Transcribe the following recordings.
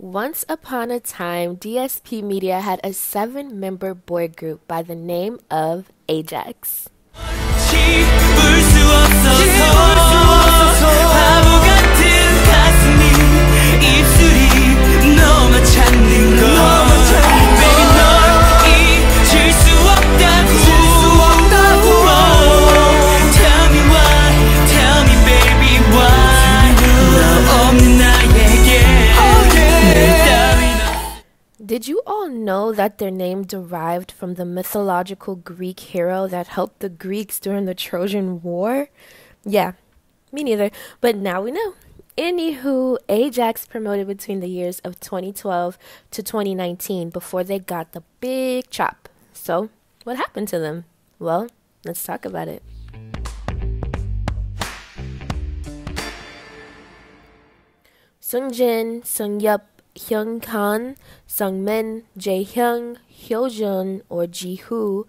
Once upon a time, DSP Media had a 7-member boy group by the name of A-JAX. Did you all know that their name derived from the mythological Greek hero that helped the Greeks during the Trojan War? Yeah, me neither, but now we know. Anywho, A-JAX promoted between the years of 2012 to 2019 before they got the big chop. So, what happened to them? Well, let's talk about it. Sungjin, Sungyup, Hyunghan, Sungmin, Jaehyung, Hyojun or Jihu,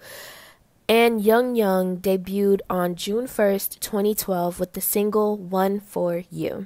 and Youngyoung debuted on June 1st, 2012 with the single One For You.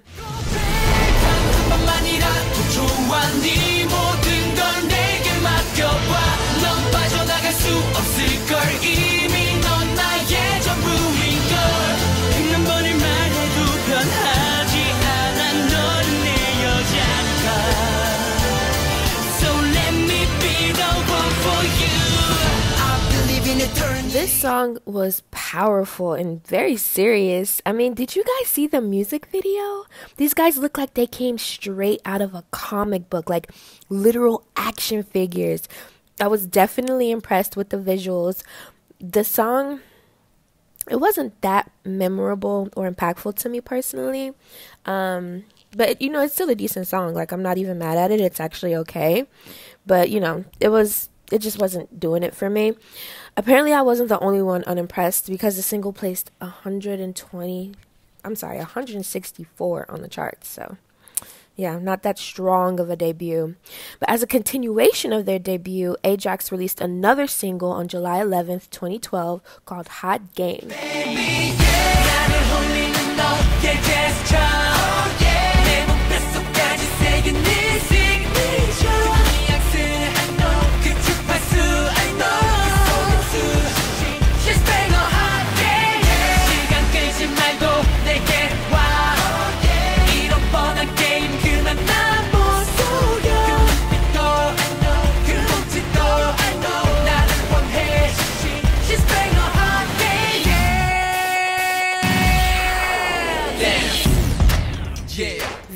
This song was powerful and very serious. I mean, did you guys see the music video? These guys look like they came straight out of a comic book, like literal action figures. I was definitely impressed with the visuals. The song, it wasn't that memorable or impactful to me personally. But, you know, it's still a decent song. Like, I'm not even mad at it. It's actually okay. But, you know, it just wasn't doing it for me. Apparently, I wasn't the only one unimpressed because the single placed 164 on the charts. So, yeah, not that strong of a debut. But as a continuation of their debut, A-JAX released another single on July 11th, 2012 called Hot Game. Baby,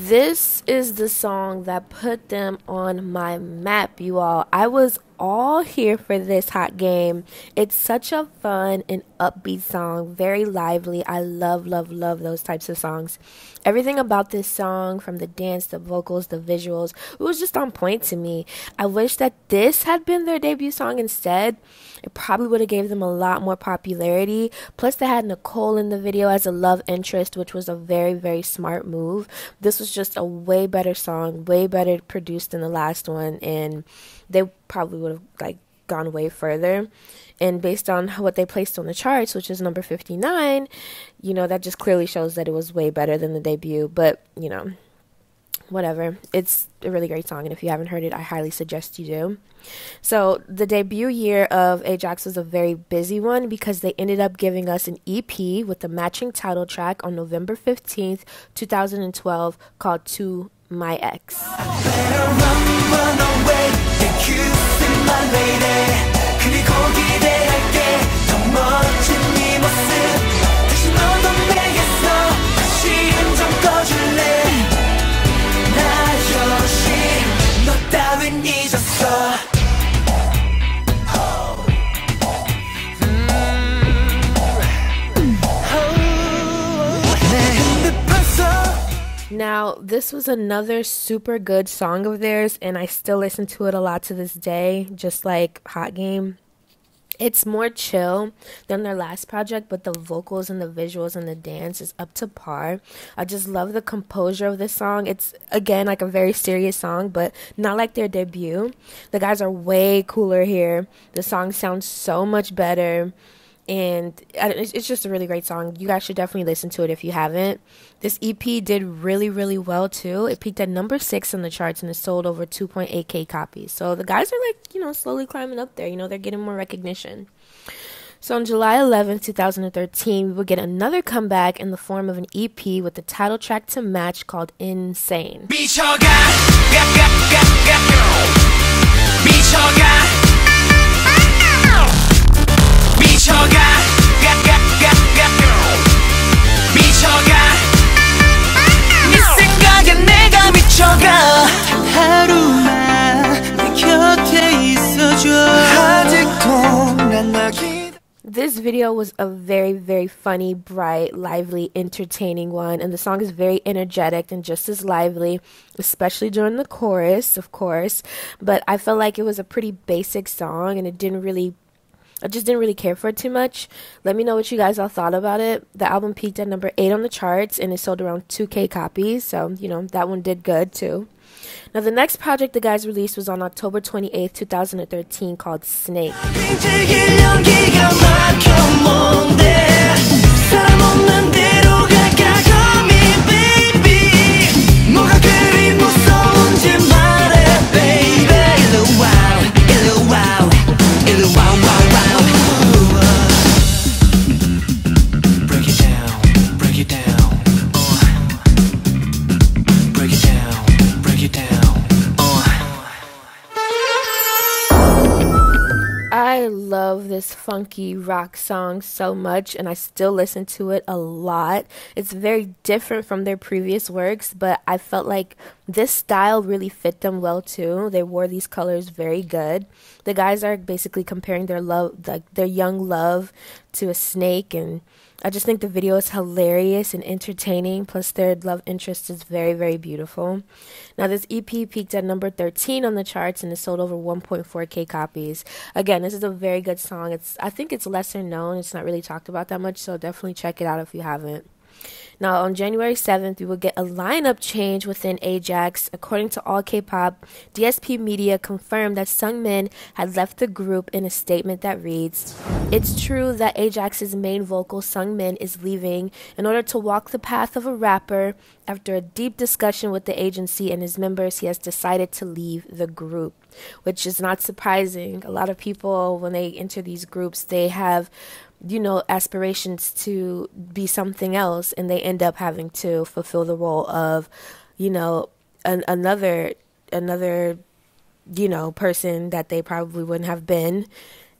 This is the song that put them on my map, you all. I was all here for this Hot Game. It's such a fun and upbeat song, very lively. I love those types of songs. Everything about this song, from the dance, the vocals, the visuals, it was just on point to me. I wish that this had been their debut song instead. It probably would have gave them a lot more popularity. Plus, they had Nicole in the video as a love interest, which was a very, very smart move. This was just a way better song, way better produced than the last one, and they probably would have gone way further. And based on what they placed on the charts, which is number 59, you know, that just clearly shows that it was way better than the debut. But, you know, whatever. It's a really great song, and if you haven't heard it, I highly suggest you do. So the debut year of A-JAX was a very busy one because they ended up giving us an EP with the matching title track on November 15th, 2012 called To My Ex. Now, this was another super good song of theirs, and I still listen to it a lot to this day, just like Hot Game. It's more chill than their last project, but the vocals and the visuals and the dance is up to par. I just love the composure of this song. It's, again, like a very serious song, but not like their debut. The guys are way cooler here. The song sounds so much better. and it's just a really great song. You guys should definitely listen to it if you haven't. This EP did really, really well too. It peaked at number 6 on the charts and it sold over 2.8k copies. So the guys are like, slowly climbing up there. They're getting more recognition. So on July 11th, 2013, we will get another comeback in the form of an EP with the title track to match called Insane. This video was a very, very funny, bright, lively, entertaining one, and the song is very energetic and just as lively, especially during the chorus, of course. But I felt like it was a pretty basic song, and I just didn't really care for it too much. Let me know what you guys all thought about it. The album peaked at number 8 on the charts, and it sold around 2k copies, so, that one did good too. Now, the next project the guys released was on October 28th, 2013, called Snake. I love this funky rock song so much, and I still listen to it a lot. It's very different from their previous works, but I felt like this style really fit them well too. They wore these colors very good. The guys are basically comparing their their young love to a snake, and I just think the video is hilarious and entertaining, plus their love interest is very, very beautiful. Now, this EP peaked at number 13 on the charts and it sold over 1.4k copies. Again, this is a very good song. I think it's lesser known. It's not really talked about that much, so definitely check it out if you haven't. Now, on January 7th, we will get a lineup change within A-JAX. According to All K-Pop, DSP Media confirmed that Sungmin had left the group in a statement that reads, "It's true that A-JAX's main vocal Sungmin is leaving in order to walk the path of a rapper. After a deep discussion with the agency and his members, he has decided to leave the group," which is not surprising. A lot of people, when they enter these groups, they have aspirations to be something else, and they end up having to fulfill the role of, another person that they probably wouldn't have been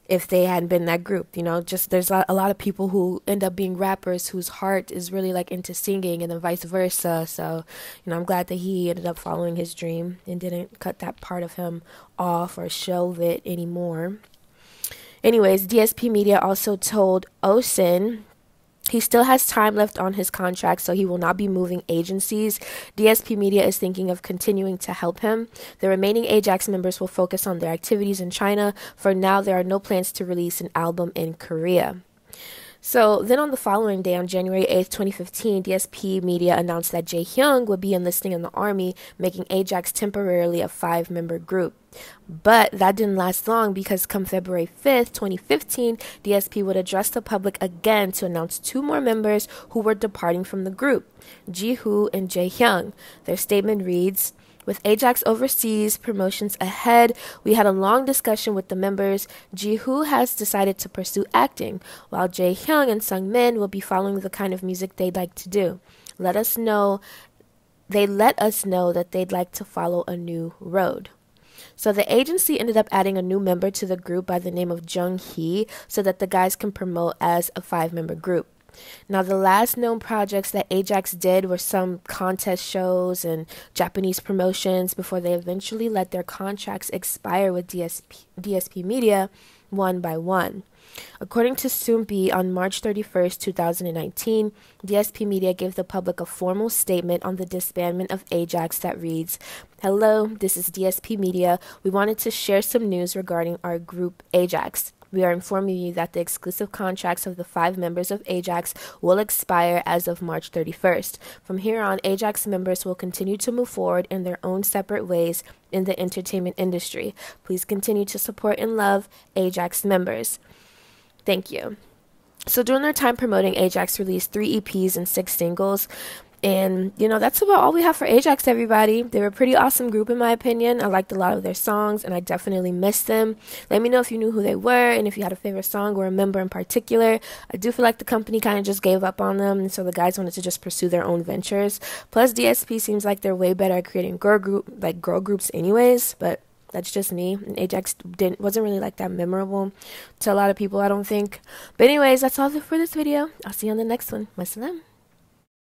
if they hadn't been in that group. Just there's a lot of people who end up being rappers whose heart is really like into singing, and then vice versa. So, I'm glad that he ended up following his dream and didn't cut that part of him off or shelve it anymore. Anyways, DSP Media also told Osin he still has time left on his contract, so he will not be moving agencies. DSP Media is thinking of continuing to help him. The remaining A-JAX members will focus on their activities in China. For now, there are no plans to release an album in Korea. So then on the following day, on January 8th, 2015, DSP Media announced that Jaehyung would be enlisting in the army, making A-JAX temporarily a 5-member group. But that didn't last long, because come February 5th, 2015, DSP would address the public again to announce 2 more members who were departing from the group, Jihoo and Jaehyung. Their statement reads, "With A-JAX overseas promotions ahead, we had a long discussion with the members. Jihoo has decided to pursue acting, while Jaehyung and Sungmin will be following the kind of music they'd like to do. They let us know that they'd like to follow a new road." So the agency ended up adding a new member to the group by the name of Jung Hee, so that the guys can promote as a 5-member group. Now, the last known projects that A-JAX did were some contest shows and Japanese promotions before they eventually let their contracts expire with DSP Media one by one. According to Soompi, on March 31st, 2019, DSP Media gave the public a formal statement on the disbandment of A-JAX that reads, "Hello, this is DSP Media. We wanted to share some news regarding our group A-JAX. We are informing you that the exclusive contracts of the 5 members of A-JAX will expire as of March 31st. From here on, A-JAX members will continue to move forward in their own separate ways in the entertainment industry. Please continue to support and love A-JAX members. Thank you." So during their time promoting, A-JAX released 3 EPs and 6 singles. And, that's about all we have for A-JAX, everybody. They were a pretty awesome group, in my opinion. I liked a lot of their songs, and I definitely missed them. Let me know if you knew who they were and if you had a favorite song or a member in particular. I do feel like the company kind of just gave up on them, and so the guys wanted to just pursue their own ventures. Plus, DSP seems like they're way better at creating girl groups anyways, but that's just me. And A-JAX wasn't really like that memorable to a lot of people, I don't think. But anyways, that's all for this video. I'll see you on the next one. Wassalam.